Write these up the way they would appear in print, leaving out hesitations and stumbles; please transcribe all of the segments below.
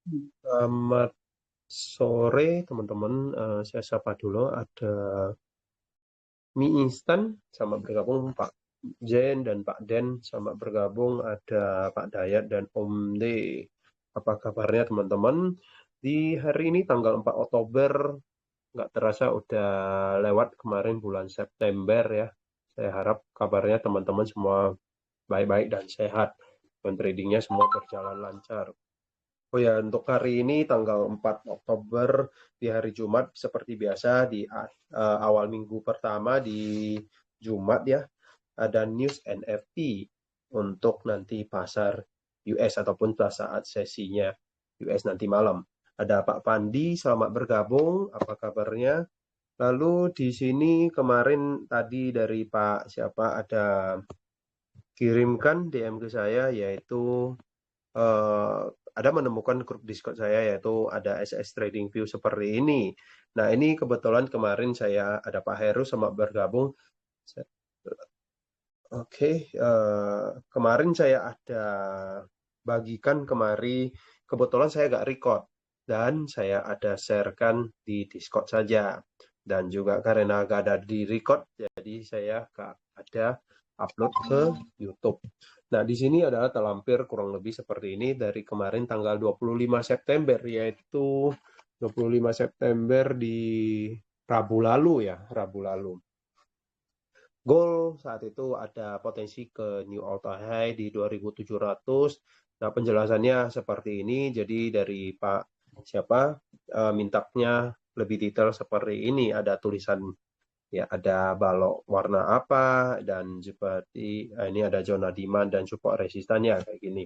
Selamat sore teman-teman. Saya sapa dulu. Ada mie instan sama bergabung Pak Jen dan Pak Den sama bergabung. Ada Pak Dayat dan Om D. Apa kabarnya teman-teman? Di hari ini tanggal 4 Oktober, nggak terasa udah lewat kemarin bulan September ya. Saya harap kabarnya teman-teman semua baik-baik dan sehat. Dan tradingnya semua berjalan lancar. Oh ya, untuk hari ini tanggal 4 Oktober di hari Jumat seperti biasa di awal minggu pertama di Jumat ya, ada news NFT untuk nanti pasar US ataupun saat sesinya US nanti malam. Ada Pak Pandi, selamat bergabung. Apa kabarnya? Lalu di sini kemarin tadi dari Pak siapa ada kirimkan DM ke saya yaitu eh, ada menemukan grup Discord saya yaitu ada SS Trading View seperti ini. Nah, ini kebetulan kemarin saya ada Pak Heru sama bergabung. Oke, kemarin saya ada bagikan kemari, kebetulan saya nggak record dan saya ada sharekan di Discord saja. Dan juga karena nggak ada di record, jadi saya nggak ada upload ke YouTube. Nah, di sini adalah terlampir kurang lebih seperti ini dari kemarin tanggal 25 September, yaitu 25 September di Rabu lalu ya, Rabu lalu. Gold saat itu ada potensi ke new all time high di 2.700. Nah, penjelasannya seperti ini. Jadi dari Pak siapa mintanya lebih detail seperti ini. Ada tulisan ya, ada balok warna apa dan seperti ini ada zona demand dan support resistannya kayak gini.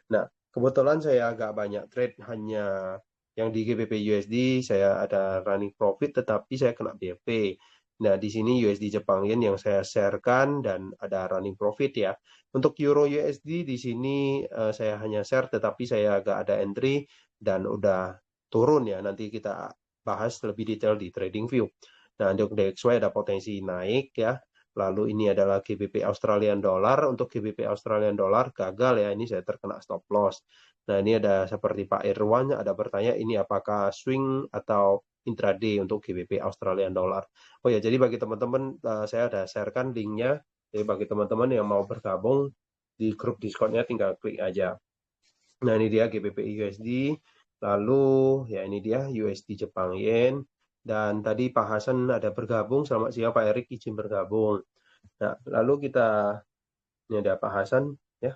Nah, kebetulan saya agak banyak trade hanya yang di GBP USD saya ada running profit tetapi saya kena BP. Nah, di sini USD Jepang Yen yang saya sharekan dan ada running profit ya. Untuk Euro USD di sini saya hanya share tetapi saya agak ada entry dan udah turun ya. Nanti kita bahas lebih detail di TradingView. Nah, untuk DXY ada potensi naik ya. Lalu ini adalah GBP Australian Dollar. Untuk GBP Australian Dollar gagal ya. Ini saya terkena stop loss. Nah, ini ada seperti Pak Irwan ada bertanya ini apakah swing atau intraday untuk GBP Australian Dollar. Oh ya, jadi bagi teman-teman saya ada sharekan linknya. Jadi bagi teman-teman yang mau bergabung di grup Discord-nya tinggal klik aja. Nah, ini dia GBP USD. Lalu ya ini dia USD Jepang Yen. Dan tadi Pak Hasan ada bergabung. Selamat siang Pak Erik izin bergabung. Nah, lalu kita ini ada Pak Hasan ya.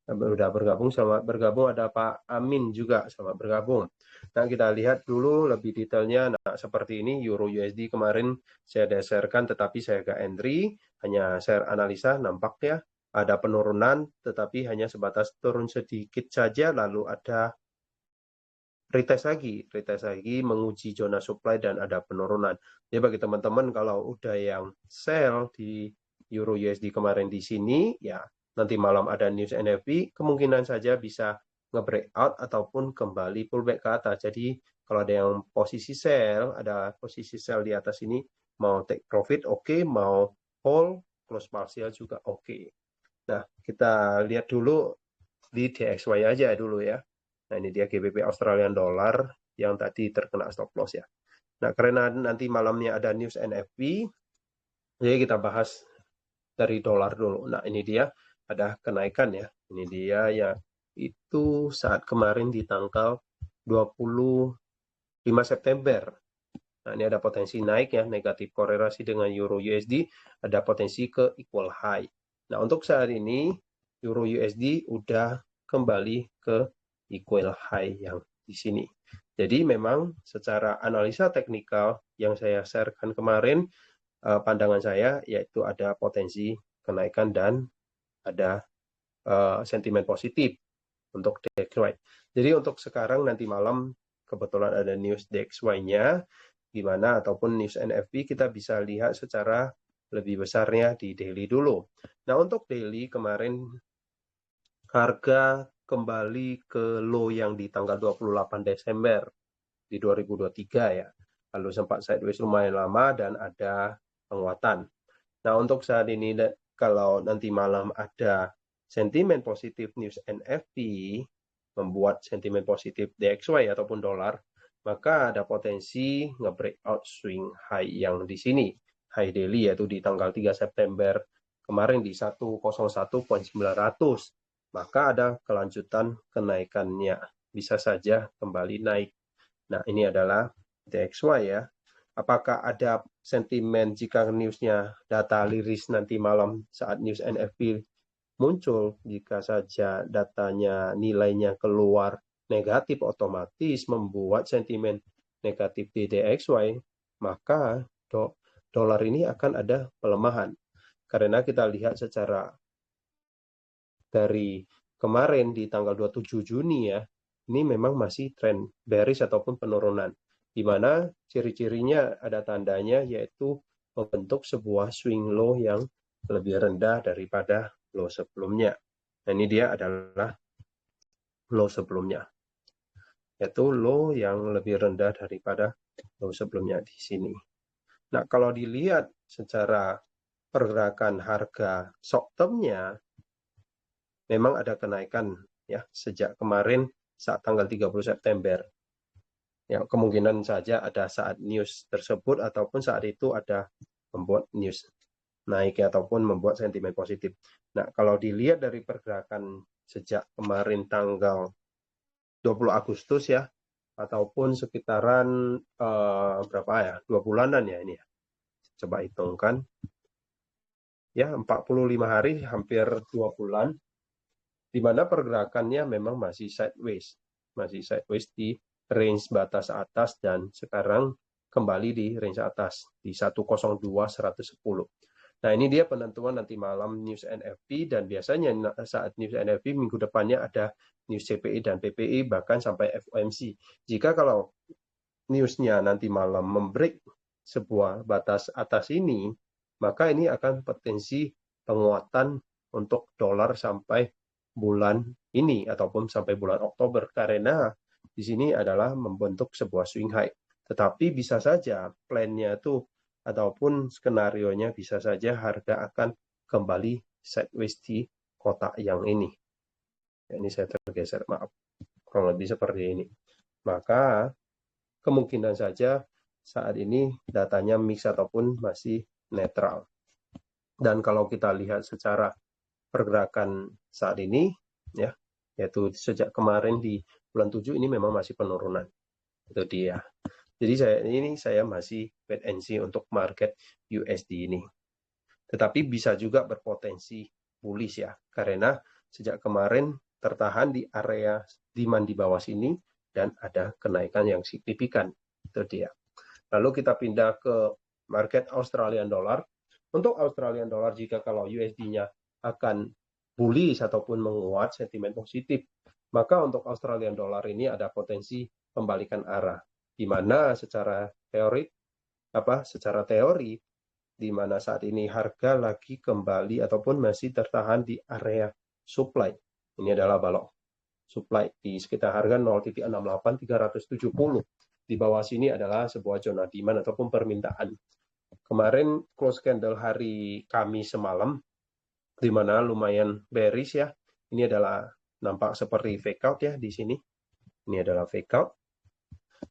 Sudah bergabung, selamat bergabung. Ada Pak Amin juga, selamat bergabung. Nah, kita lihat dulu lebih detailnya. Nah, seperti ini Euro USD kemarin saya dasarkan, tetapi saya gak entry, hanya share analisa, nampaknya ada penurunan, tetapi hanya sebatas turun sedikit saja, lalu ada retest lagi menguji zona supply dan ada penurunan. Jadi bagi teman-teman kalau udah yang sell di Euro USD kemarin di sini, ya nanti malam ada news NFP, kemungkinan saja bisa nge-breakout ataupun kembali pullback ke atas. Jadi kalau ada yang posisi sell, ada posisi sell di atas ini, mau take profit oke, mau hold, close partial juga oke. Nah, kita lihat dulu di DXY aja dulu ya. Nah, ini dia GBP Australian Dollar yang tadi terkena stop loss ya. Nah, karena nanti malamnya ada news NFP, jadi kita bahas dari dolar dulu. Nah, ini dia ada kenaikan ya. Ini dia ya, itu saat kemarin di tanggal 25 September. Nah, ini ada potensi naik ya, negatif korelasi dengan Euro USD, ada potensi ke equal high. Nah, untuk saat ini Euro USD udah kembali ke equal high yang di sini. Jadi memang secara analisa teknikal yang saya sharekan kemarin, pandangan saya yaitu ada potensi kenaikan dan ada sentimen positif untuk DXY. Jadi untuk sekarang nanti malam kebetulan ada news DXY-nya gimana ataupun news NFP kita bisa lihat secara lebih besarnya di daily dulu. Nah, untuk daily kemarin harga kembali ke low yang di tanggal 28 Desember di 2023 ya. Lalu sempat sideways lumayan lama dan ada penguatan. Nah, untuk saat ini kalau nanti malam ada sentimen positif news NFP, membuat sentimen positif DXY ataupun dolar, maka ada potensi nge-breakout swing high yang di sini, high daily, yaitu di tanggal 3 September kemarin di 101.900. Maka ada kelanjutan kenaikannya, bisa saja kembali naik. Nah, ini adalah DXY ya. Apakah ada sentimen jika newsnya data liris nanti malam saat news NFP muncul? Jika saja datanya nilainya keluar negatif, otomatis membuat sentimen negatif di DXY, maka dolar ini akan ada pelemahan. Karena kita lihat secara dari kemarin di tanggal 27 Juni ya, ini memang masih tren bearish ataupun penurunan, di mana ciri-cirinya ada tandanya yaitu membentuk sebuah swing low yang lebih rendah daripada low sebelumnya. Nah, ini dia adalah low sebelumnya, yaitu low yang lebih rendah daripada low sebelumnya di sini. Nah, kalau dilihat secara pergerakan harga short term-nya, memang ada kenaikan ya sejak kemarin saat tanggal 30 September. Ya, kemungkinan saja ada saat news tersebut ataupun saat itu ada membuat news naik ya, ataupun membuat sentimen positif. Nah, kalau dilihat dari pergerakan sejak kemarin tanggal 20 Agustus ya, ataupun sekitaran berapa ya, 2 bulanan ya ini ya. Coba hitungkan. Ya, 45 hari, hampir 2 bulan. Di mana pergerakannya memang masih sideways di range batas atas dan sekarang kembali di range atas di 102.110. Nah, ini dia penentuan nanti malam news NFP, dan biasanya saat news NFP minggu depannya ada news CPI dan PPI, bahkan sampai FOMC. Jika kalau newsnya nanti malam membreak sebuah batas atas ini, maka ini akan potensi penguatan untuk dolar sampai bulan ini ataupun sampai bulan Oktober, karena di sini adalah membentuk sebuah swing high. Tetapi bisa saja plan-nya itu ataupun skenario-nya bisa saja harga akan kembali sideways di kotak yang ini. Ini saya tergeser, maaf. Kurang lebih seperti ini. Maka kemungkinan saja saat ini datanya mix ataupun masih netral. Dan kalau kita lihat secara pergerakan saat ini ya, yaitu sejak kemarin di bulan 7 ini memang masih penurunan. Itu dia. Jadi saya masih wait and see untuk market USD ini. Tetapi bisa juga berpotensi bullish ya, karena sejak kemarin tertahan di area demand di bawah sini dan ada kenaikan yang signifikan. Itu dia. Lalu kita pindah ke market Australian dollar. Untuk Australian dollar, jika kalau USD-nya akan bullish ataupun menguat sentimen positif, maka untuk Australian dollar ini ada potensi pembalikan arah, di mana secara teori di mana saat ini harga lagi kembali ataupun masih tertahan di area supply. Ini adalah balok supply di sekitar harga 0.68370. Di bawah sini adalah sebuah zona demand ataupun permintaan. Kemarin close candle hari Kamis semalam, di mana lumayan bearish ya. Ini adalah nampak seperti fake out ya di sini. Ini adalah fake out.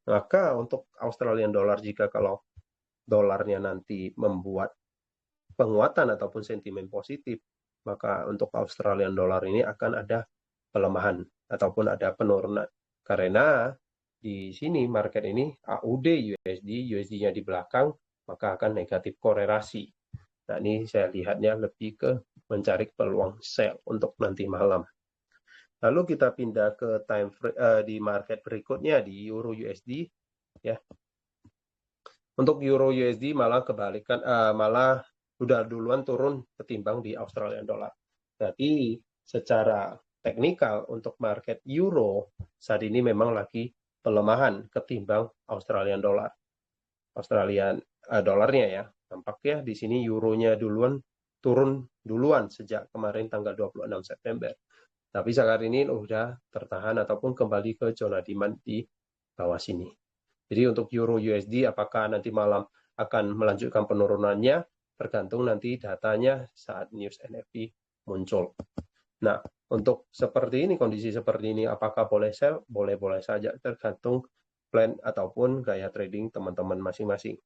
Maka untuk Australian dollar, jika kalau dolarnya nanti membuat penguatan ataupun sentimen positif, maka untuk Australian dollar ini akan ada pelemahan ataupun ada penurunan. Karena di sini market ini AUD USD-nya di belakang, maka akan negatif korelasi. Nah, ini saya lihatnya lebih ke mencari peluang sell untuk nanti malam. Lalu kita pindah ke time frame di market berikutnya di Euro USD ya. Untuk Euro USD malah kebalikan, malah sudah duluan turun ketimbang di Australian dollar. Jadi secara teknikal untuk market euro saat ini memang lagi pelemahan ketimbang Australian dollar. Australian dolarnya ya, tampaknya di sini euronya duluan turun duluan sejak kemarin tanggal 26 September. Tapi saat ini sudah tertahan ataupun kembali ke zona demand di bawah sini. Jadi untuk Euro USD apakah nanti malam akan melanjutkan penurunannya, tergantung nanti datanya saat news NFP muncul. Nah, untuk seperti ini, kondisi seperti ini, apakah boleh sell? Boleh-boleh saja, tergantung plan ataupun gaya trading teman-teman masing-masing.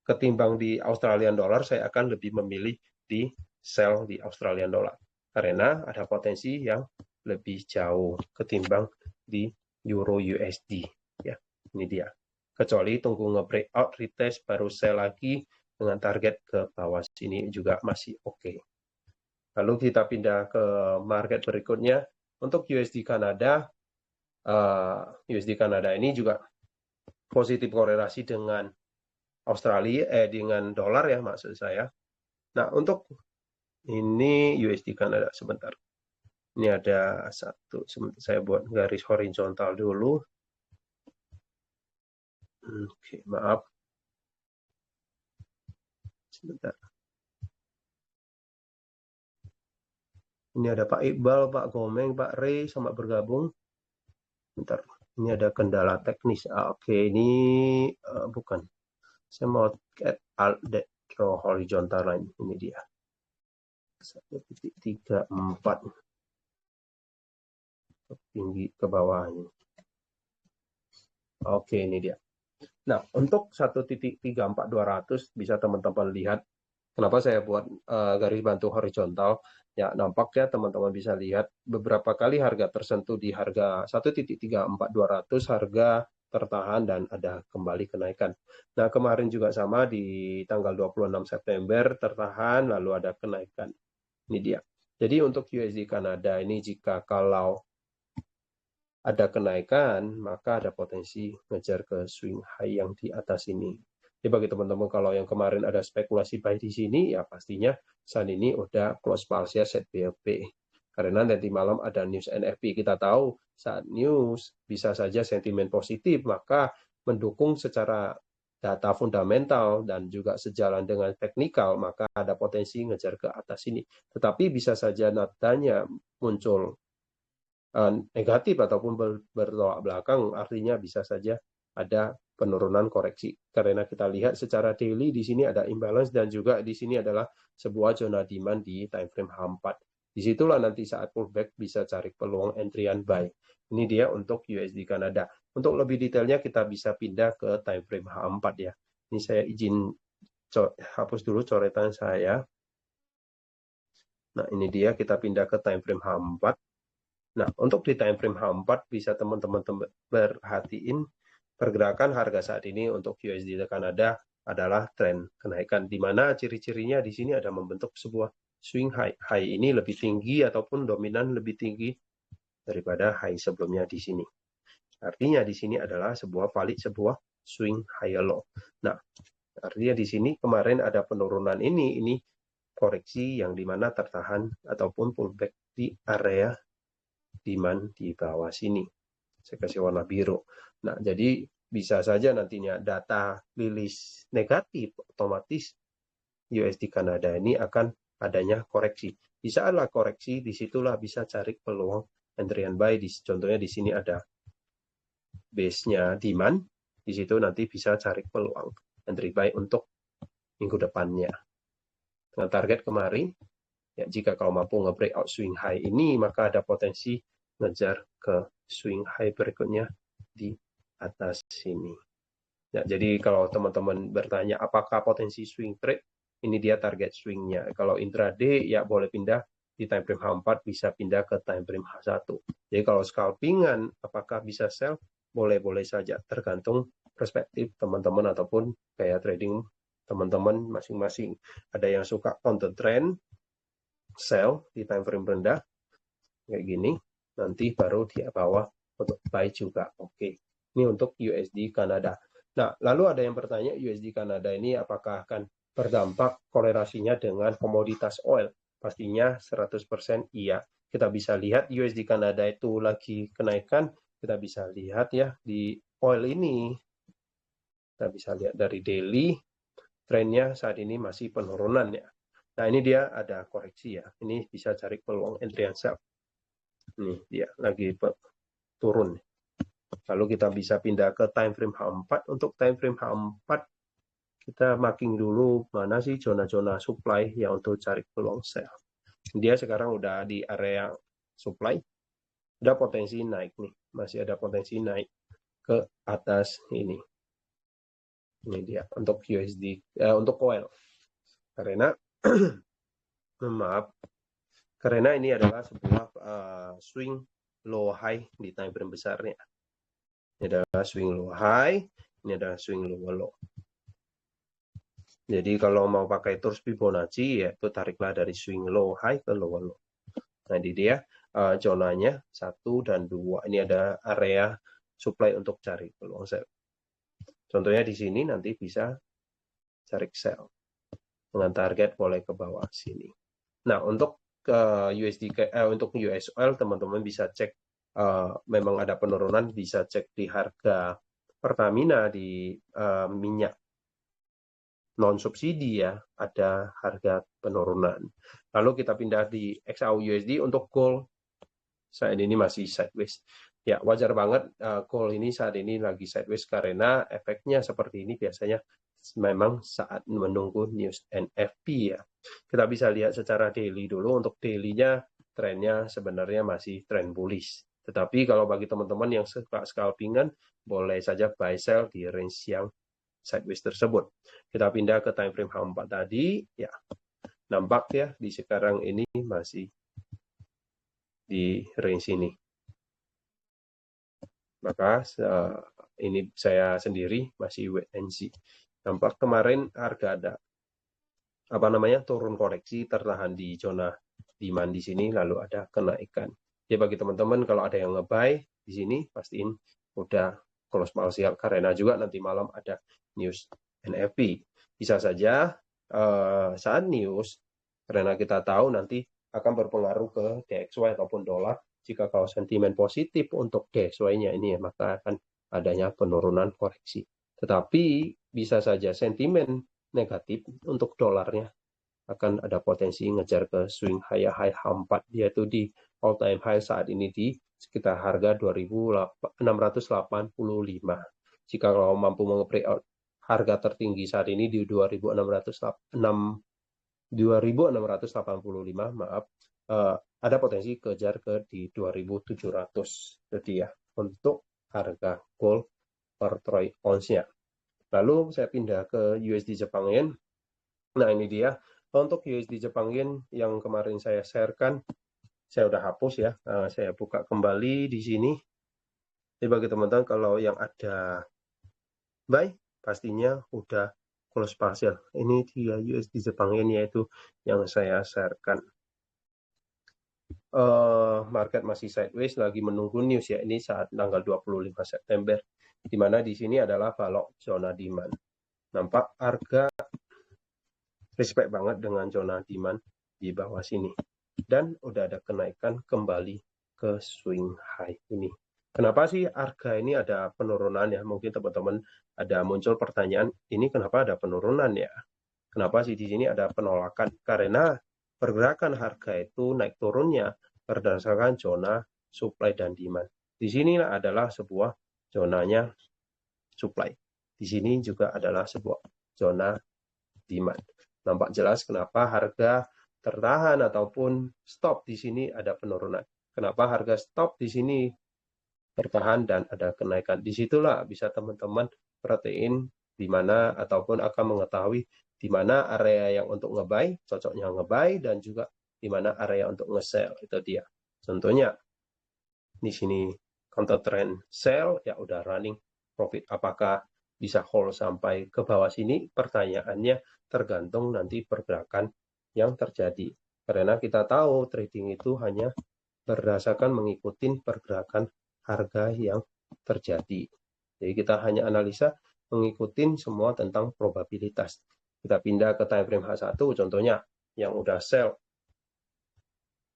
Ketimbang di Australian dollar, saya akan lebih memilih di sell di Australian dollar. Karena ada potensi yang lebih jauh ketimbang di Euro USD. Ya, ini dia. Kecuali tunggu nge-breakout, retest, baru sell lagi dengan target ke bawah sini juga masih oke. Lalu kita pindah ke market berikutnya. Untuk USD Kanada, USD Kanada ini juga positif korelasi dengan Australia, dengan dolar ya maksud saya. Nah, untuk ini USD Kanada sebentar. Ini ada satu, saya buat garis horizontal dulu. Oke, maaf. Sebentar. Ini ada Pak Iqbal, Pak Gomeng, Pak Rey sama bergabung. Bentar, ini ada kendala teknis. Oke, ini bukan. Saya mau add alt draw horizontal line. Ini dia. 1.34. Tinggi ke bawahnya. Oke, ini dia. Nah, untuk 1.34200 bisa teman-teman lihat. Kenapa saya buat garis bantu horizontal? Ya, nampak ya teman-teman bisa lihat beberapa kali harga tersentuh di harga 1.34200, harga tertahan dan ada kembali kenaikan. Nah, kemarin juga sama di tanggal 26 September tertahan lalu ada kenaikan. Ini dia. Jadi untuk USD Kanada ini jika kalau ada kenaikan, maka ada potensi ngejar ke swing high yang di atas ini. Jadi bagi teman-teman kalau yang kemarin ada spekulasi buy di sini, ya pastinya saat ini udah close partial set BLP. Karena nanti malam ada news NFP. Kita tahu saat news bisa saja sentimen positif, maka mendukung secara data fundamental dan juga sejalan dengan teknikal, maka ada potensi ngejar ke atas ini. Tetapi bisa saja nadanya muncul negatif ataupun bertolak belakang, artinya bisa saja ada penurunan koreksi. Karena kita lihat secara daily di sini ada imbalance dan juga di sini adalah sebuah zona demand di time frame H4. Disitulah nanti saat pullback bisa cari peluang entryan buy. Ini dia untuk USD Kanada. Untuk lebih detailnya kita bisa pindah ke time frame H4 ya. Ini saya izin hapus dulu coretan saya. Nah, ini dia kita pindah ke time frame H4. Nah, untuk di time frame H4 bisa teman-teman perhatiin pergerakan harga saat ini untuk USD Kanada adalah tren kenaikan, di mana ciri-cirinya di sini ada membentuk sebuah swing high. High ini lebih tinggi ataupun dominan lebih tinggi daripada high sebelumnya di sini. Artinya di sini adalah sebuah swing high low. Nah, artinya di sini kemarin ada penurunan ini koreksi yang dimana tertahan ataupun pullback di area demand di bawah sini. Saya kasih warna biru. Nah, jadi bisa saja nantinya data rilis negatif, otomatis USD Kanada ini akan adanya koreksi. Di saat ada koreksi, disitulah bisa cari peluang entryan buy. Contohnya di sini ada base-nya demand, di situ nanti bisa cari peluang entry buy untuk minggu depannya. Dengan target kemarin, ya jika kau mampu nge-breakout swing high ini, maka ada potensi ngejar ke swing high berikutnya di atas sini. Ya, jadi kalau teman-teman bertanya apakah potensi swing trade, ini dia target swingnya. Kalau intraday ya boleh pindah di time frame H4, bisa pindah ke time frame H1. Jadi kalau scalpingan apakah bisa sell? Boleh-boleh saja, tergantung perspektif teman-teman ataupun gaya trading teman-teman masing-masing. Ada yang suka counter trend, sell di time frame rendah, kayak gini, nanti baru di bawah untuk buy juga. Oke, ini untuk USD Kanada. Nah, lalu ada yang bertanya USD Kanada ini apakah akan berdampak korelasinya dengan komoditas oil? Pastinya 100% iya. Kita bisa lihat USD Kanada itu lagi kenaikan, kita bisa lihat ya di oil ini. Kita bisa lihat dari daily, trennya saat ini masih penurunan ya. Nah, ini dia ada koreksi ya. Ini bisa cari peluang entry and sell. Nih, dia lagi turun. Lalu kita bisa pindah ke time frame H4. Untuk time frame H4, kita marking dulu mana sih zona-zona supply yang untuk cari peluang sell. Dia sekarang udah di area supply, ada potensi naik nih, masih ada potensi naik ke atas ini. Ini dia untuk USD, untuk oil. Karena maaf, karena ini adalah sebuah swing low high di time frame besarnya. Ini adalah swing low high, ini adalah swing low low. Jadi kalau mau pakai terus Fibonacci, yaitu tariklah dari swing low high ke low low. Nah ini dia zonanya 1 dan 2. Ini ada area supply untuk cari peluang sell. Contohnya di sini nanti bisa cari sell dengan target boleh ke bawah sini. Nah untuk untuk US oil teman-teman bisa cek memang ada penurunan, bisa cek di harga Pertamina di minyak non subsidi ya, ada harga penurunan. Lalu kita pindah di XAU USD untuk gold. Saat ini masih sideways. Ya, wajar banget gold ini saat ini lagi sideways karena efeknya seperti ini biasanya memang saat menunggu news NFP ya. Kita bisa lihat secara daily dulu. Untuk daily-nya trennya sebenarnya masih tren bullish. Tetapi kalau bagi teman-teman yang suka scalpingan, boleh saja buy sell di range yang sideways tersebut. Kita pindah ke time frame H4 tadi, ya nampak ya di sekarang ini masih di range ini. Maka ini saya sendiri masih wait and see. Nampak kemarin harga ada turun koreksi, tertahan di zona demand di sini, lalu ada kenaikan. Jadi bagi teman-teman kalau ada yang nge-buy di sini, pastiin udah close parsial karena juga nanti malam ada news NFP. Bisa saja saat news, karena kita tahu nanti akan berpengaruh ke DXY ataupun dolar. Jika kalau sentimen positif untuk DXY-nya ini, maka akan adanya penurunan koreksi. Tetapi bisa saja sentimen negatif untuk dolarnya akan ada potensi ngejar ke swing high H4, yaitu di all time high saat ini di sekitar harga 2.685. Jika kalau mampu nge-breakout harga tertinggi saat ini di 2.685, maaf, ada potensi kejar ke di 2.700. Jadi ya untuk harga gold per troy ounce-nya. Lalu saya pindah ke USD Jepang Yen. Nah ini dia untuk USD Jepang Yen yang kemarin saya sharekan, saya udah hapus ya. Saya buka kembali di sini. Jadi bagi teman-teman kalau yang ada buy, pastinya udah close partial. Ini dia USD Jepang Yen yaitu yang saya sharekan. Market masih sideways, lagi menunggu news ya. Ini saat tanggal 25 September, di mana di sini adalah balok zona demand. Nampak harga respect banget dengan zona demand di bawah sini. Dan udah ada kenaikan kembali ke swing high ini. Kenapa sih harga ini ada penurunan ya? Mungkin teman-teman ada muncul pertanyaan, ini kenapa ada penurunan ya? Kenapa sih di sini ada penolakan? Karena pergerakan harga itu naik turunnya berdasarkan zona supply dan demand. Di sini adalah sebuah zonanya supply. Di sini juga adalah sebuah zona demand. Nampak jelas kenapa harga tertahan ataupun stop di sini ada penurunan. Kenapa harga stop di sini bertahan dan ada kenaikan. Disitulah bisa teman-teman perhatiin di mana ataupun akan mengetahui di mana area yang untuk nge-buy, cocoknya nge-buy, dan juga di mana area untuk nge-sell. Itu dia. Contohnya di sini counter trend sell ya udah running profit. Apakah bisa hold sampai ke bawah sini? Pertanyaannya tergantung nanti pergerakan yang terjadi. Karena kita tahu trading itu hanya berdasarkan mengikuti pergerakan harga yang terjadi. Jadi kita hanya analisa mengikuti semua tentang probabilitas. Kita pindah ke time frame H1 contohnya yang udah sell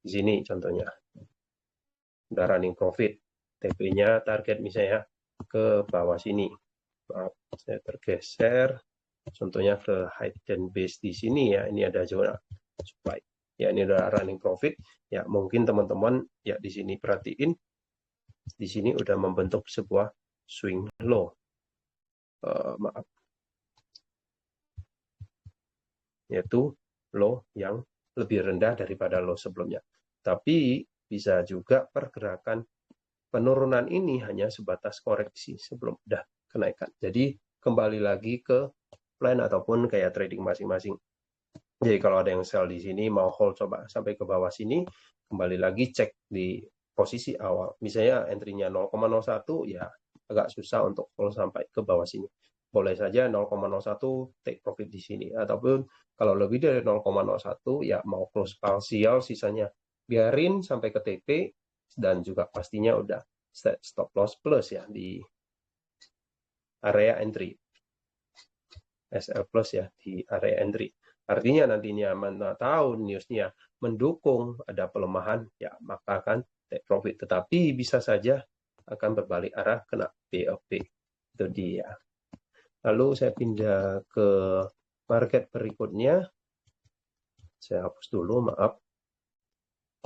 di sini contohnya. Udah running profit. TP-nya target misalnya ke bawah sini. Maaf, saya tergeser. Contohnya ke height dan base di sini ya. Ini ada zona supply. Ya ini udah running profit. Ya mungkin teman-teman ya di sini perhatiin. Di sini udah membentuk sebuah swing low. Maaf. Yaitu low yang lebih rendah daripada low sebelumnya. Tapi Bisa juga pergerakan penurunan ini hanya sebatas koreksi sebelum udah kenaikan. Jadi kembali lagi ke plan ataupun kayak trading masing-masing. Jadi kalau ada yang sell di sini mau hold coba sampai ke bawah sini, kembali lagi cek di posisi awal. Misalnya entry-nya 0,01 ya agak susah untuk hold sampai ke bawah sini. Boleh saja 0,01 take profit di sini, ataupun kalau lebih dari 0,01 ya mau close parsial, sisanya biarin sampai ke TP, dan juga pastinya udah set stop loss plus ya di area entry, SL plus ya di area entry. Artinya nantinya mana tahu newsnya mendukung ada pelemahan, ya maka akan take profit. Tetapi bisa saja akan berbalik arah kena BOP. Itu dia. Lalu saya pindah ke market berikutnya. Saya hapus dulu, maaf.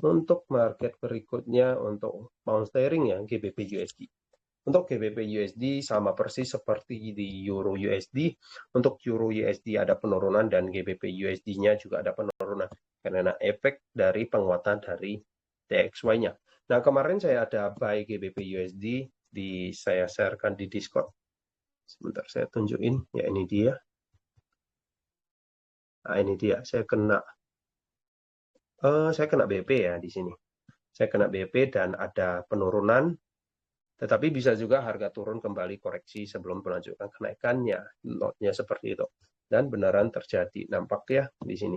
Untuk market berikutnya, untuk pound sterling ya, GBP USD. Untuk GBP USD sama persis seperti di Euro USD. Untuk Euro USD ada penurunan dan GBP USD-nya juga ada penurunan karena efek dari penguatan dari DXY-nya. Nah, kemarin saya ada buy GBP USD saya sharekan di Discord. Sebentar saya tunjukin, ya ini dia. Nah, ini dia, saya kena BP ya di sini. Saya kena BP dan ada penurunan. Tetapi bisa juga harga turun kembali koreksi sebelum melanjutkan kenaikannya. Notnya seperti itu. Dan beneran terjadi. Nampak ya di sini.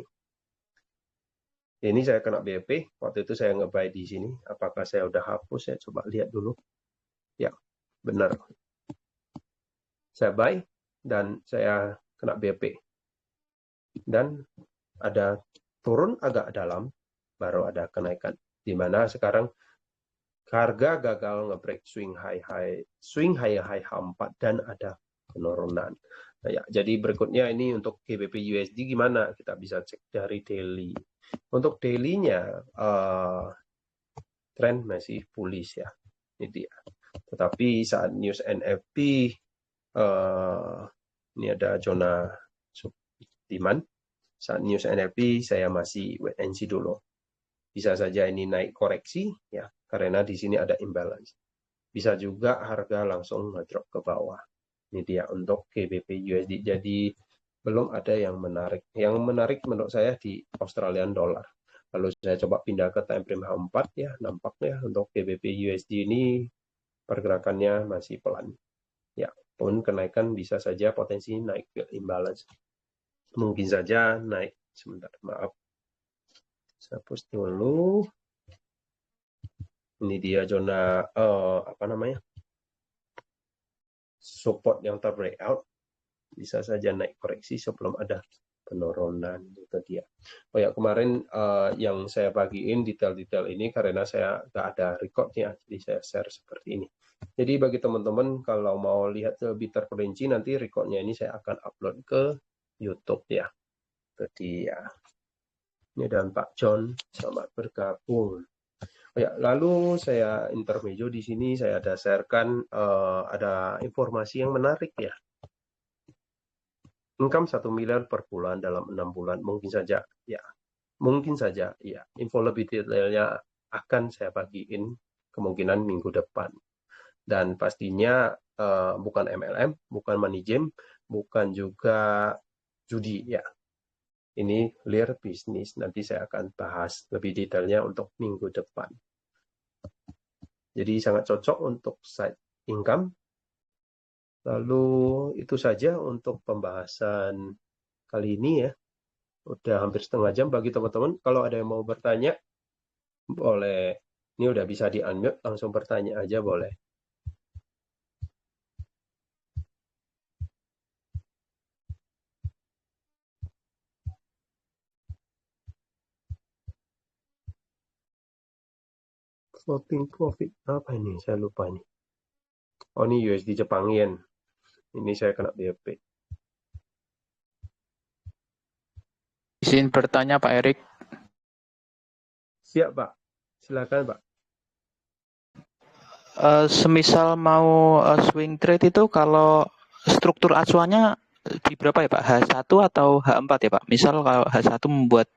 Ini saya kena BP. Waktu itu saya nge-buy di sini. Apakah saya udah hapus? Saya coba lihat dulu. Ya, benar. Saya buy dan saya kena BP. Dan ada turun agak dalam, baru ada kenaikan. Di mana sekarang harga gagal nge-break swing high 4 dan ada penurunan. Nah, ya, jadi berikutnya ini untuk GBP USD gimana? Kita bisa cek dari daily. Untuk daily-nya trend masih bullish ya. Ini dia. Tetapi saat news NFP ini ada zona demand. Saat news NFP saya masih wait and see dulu. Bisa saja ini naik koreksi ya, karena di sini ada imbalance. Bisa juga harga langsung ngedrop ke bawah. Ini dia untuk GBP USD. Jadi belum ada yang menarik. Yang menarik menurut saya di Australian dollar. Lalu saya coba pindah ke time frame H4 ya, nampaknya untuk GBP USD ini pergerakannya masih pelan. Ya, pun kenaikan bisa saja potensi naik imbalance. Mungkin saja naik. Sebentar, maaf. Saya hapus dulu. Ini dia zona support yang terbreakout. Bisa saja naik koreksi sebelum ada penurunan. Itu dia. Oh ya, kemarin yang saya bagiin detail-detail ini karena saya nggak ada recordnya, jadi saya share seperti ini. Jadi bagi teman-teman kalau mau lihat lebih terperinci, nanti recordnya ini saya akan upload ke YouTube ya. Itu dia. Ini dan Pak John, selamat bergabung. Oh ya, lalu saya intermezzo di sini saya ada sharekan ada informasi yang menarik ya. Income 1 miliar per bulan dalam 6 bulan mungkin saja ya. Mungkin saja ya. Info lebih detailnya akan saya bagiin kemungkinan minggu depan. Dan pastinya bukan MLM, bukan money game, bukan juga judi ya. Ini clear bisnis. Nanti saya akan bahas lebih detailnya untuk minggu depan. Jadi sangat cocok untuk side income. Lalu itu saja untuk pembahasan kali ini ya. Udah hampir setengah jam bagi teman-teman. Kalau ada yang mau bertanya, boleh. Ini udah bisa di-unmute, langsung bertanya aja boleh. Floating profit apa ini? Saya lupa ini. Oh, ini USD Jepang Yen. Ini saya kena BOP. Izin bertanya Pak Erik. Siap Pak. Silakan Pak. Semisal mau swing trade itu kalau struktur acuannya di berapa ya Pak? H1 atau H4 ya Pak? Misal kalau H1 membuat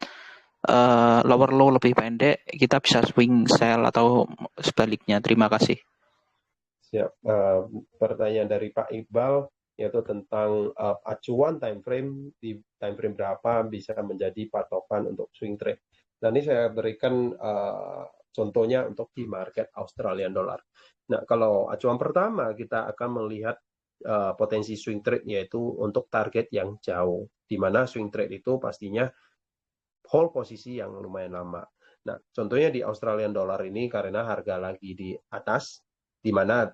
lower low lebih pendek, kita bisa swing sell atau sebaliknya. Terima kasih. Siap. Pertanyaan dari Pak Iqbal yaitu tentang acuan time frame di time frame berapa bisa menjadi patokan untuk swing trade. Nah, ini saya berikan contohnya untuk di market Australian dollar. Nah, kalau acuan pertama kita akan melihat potensi swing trade yaitu untuk target yang jauh, di mana swing trade itu pastinya hold posisi yang lumayan lama. Nah, contohnya di Australian dollar ini karena harga lagi di atas, di mana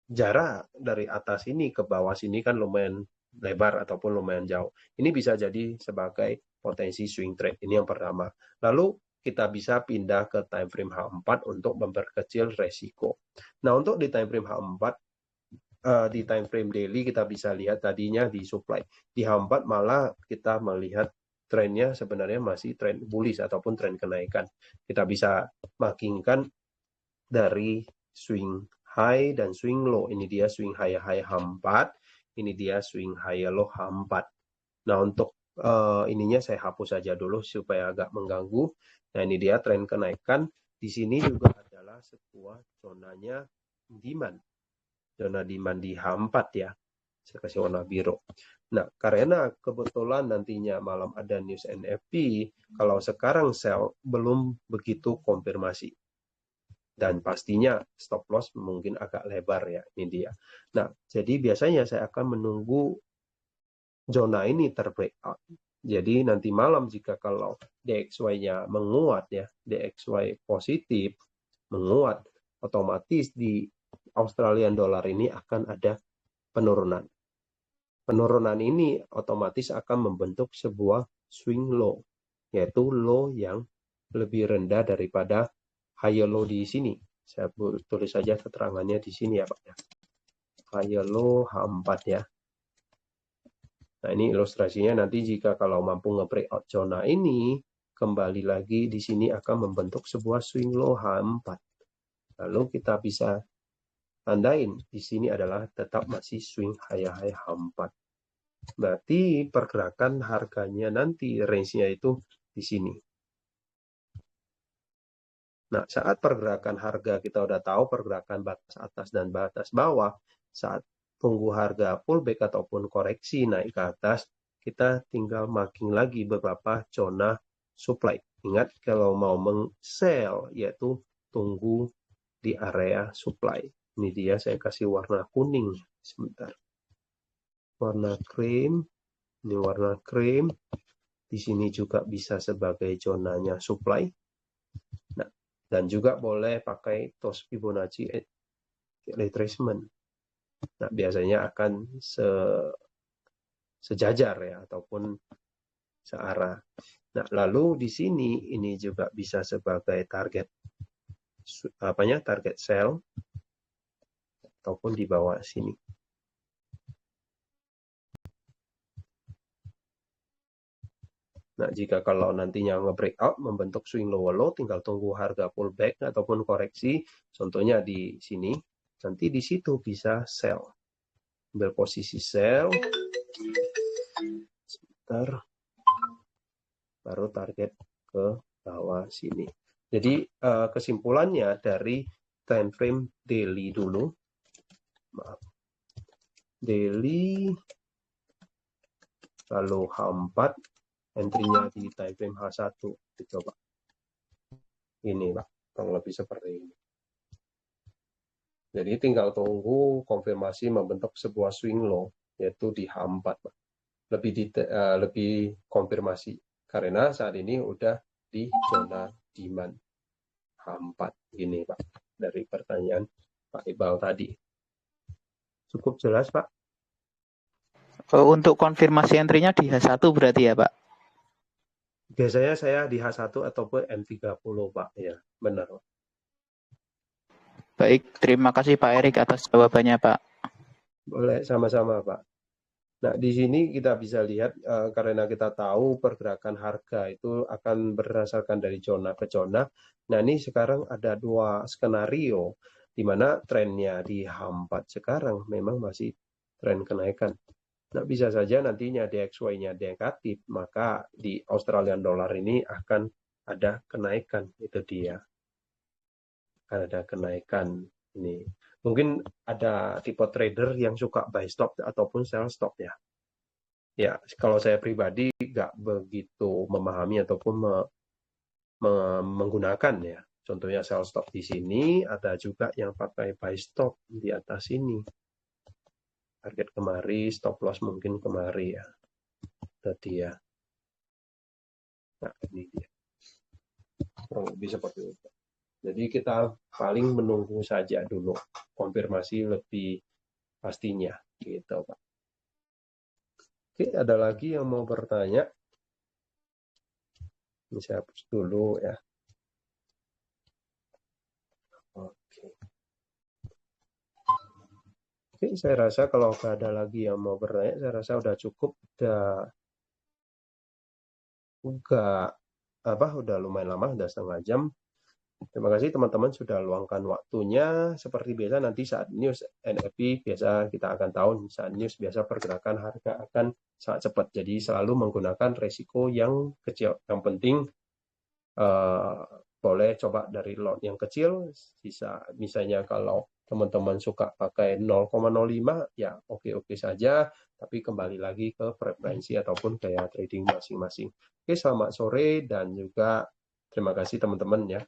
jarak dari atas ini ke bawah sini kan lumayan lebar ataupun lumayan jauh. Ini bisa jadi sebagai potensi swing trade. Ini yang pertama. Lalu kita bisa pindah ke time frame H4 untuk memperkecil resiko. Nah, untuk di time frame H4, di time frame daily kita bisa lihat tadinya di supply. Di H4 malah kita melihat trennya sebenarnya masih tren bullish ataupun tren kenaikan. Kita bisa markingkan dari swing high dan swing low. Ini dia swing high H4, ini dia swing high low H4. Nah, untuk ininya saya hapus saja dulu supaya agak mengganggu. Nah, ini dia tren kenaikan. Di sini juga adalah sebuah zonanya demand. Zona demand di H4 ya. Saya kasih warna biru. Nah, karena kebetulan nantinya malam ada news NFP, kalau sekarang sell belum begitu konfirmasi. Dan pastinya stop loss mungkin agak lebar ya, ini dia. Nah, jadi biasanya saya akan menunggu zona ini terbreakout. Jadi nanti malam jika kalau DXY-nya menguat ya, DXY positif menguat, otomatis di Australian dollar ini akan ada penurunan. Penurunan ini otomatis akan membentuk sebuah swing low, yaitu low yang lebih rendah daripada higher low di sini. Saya tulis saja keterangannya di sini ya Pak. Higher low H4 ya. Nah, ini ilustrasinya nanti jika kalau mampu nge-breakout zona ini, kembali lagi di sini akan membentuk sebuah swing low H4. Lalu kita bisa tandain di sini adalah tetap masih swing high H4. Berarti pergerakan harganya nanti range-nya itu di sini. Nah, saat pergerakan harga kita udah tahu pergerakan batas atas dan batas bawah, saat tunggu harga pullback ataupun koreksi naik ke atas, kita tinggal marking lagi beberapa zona supply. Ingat kalau mau meng-sell yaitu tunggu di area supply. Ini dia saya kasih warna kuning sebentar. Warna krim, ini warna krim. Di sini juga bisa sebagai zonanya supply. Nah, dan juga boleh pakai TOS Fibonacci retracement. Nah, biasanya akan sejajar ya ataupun searah. Nah, lalu di sini ini juga bisa sebagai target target sell ataupun di bawah sini. Nah, jika kalau nantinya nge-breakout membentuk swing lower low, tinggal tunggu harga pullback ataupun koreksi, contohnya di sini, nanti di situ bisa sell. Ambil posisi sell, sebentar, baru target ke bawah sini. Jadi kesimpulannya dari time frame daily dulu, maaf, daily, lalu H4, entry-nya di time frame H1, dicoba. Ini Pak, kurang lebih seperti ini. Jadi tinggal tunggu konfirmasi membentuk sebuah swing low, yaitu di H4. Pak. Lebih konfirmasi, karena saat ini udah di zona demand H4. Ini Pak, dari pertanyaan Pak Iqbal tadi. Cukup jelas Pak? Untuk konfirmasi entry-nya di H1 berarti ya Pak? Biasanya saya di H1 ataupun M30 Pak, ya benar. Baik, terima kasih Pak Erik atas jawabannya Pak. Boleh, sama-sama Pak. Nah, di sini kita bisa lihat karena kita tahu pergerakan harga itu akan berdasarkan dari zona ke zona. Nah, ini sekarang ada dua skenario di mana trennya di H4 sekarang memang masih tren kenaikan. Nah, bisa saja nantinya DXY-nya negatif, maka di Australian dollar ini akan ada kenaikan. Itu dia. Akan ada kenaikan ini. Mungkin ada tipe trader yang suka buy stop ataupun sell stop ya. Ya, kalau saya pribadi nggak begitu memahami ataupun menggunakan ya. Contohnya sell stop di sini, ada juga yang pakai buy stop di atas ini. Target kemari, stop loss mungkin kemari ya. Tadi ya. Nah, ini dia. Kurang lebih seperti itu. Jadi kita paling menunggu saja dulu konfirmasi lebih pastinya gitu, Pak. Oke, ada lagi yang mau bertanya? Ini saya hapus dulu ya. Oke. Oke, saya rasa kalau nggak ada lagi yang mau bertanya, saya rasa udah cukup. Udah lumayan lama, udah setengah jam. Terima kasih teman-teman sudah luangkan waktunya. Seperti biasa nanti saat news NFP biasa kita akan tahu saat news biasa pergerakan harga akan sangat cepat. Jadi selalu menggunakan resiko yang kecil. Yang penting boleh coba dari lot yang kecil. Misalnya kalau teman-teman suka pakai 0,05 ya oke-oke saja. Tapi kembali lagi ke preferensi ataupun gaya trading masing-masing. Oke, selamat sore dan juga terima kasih teman-teman ya.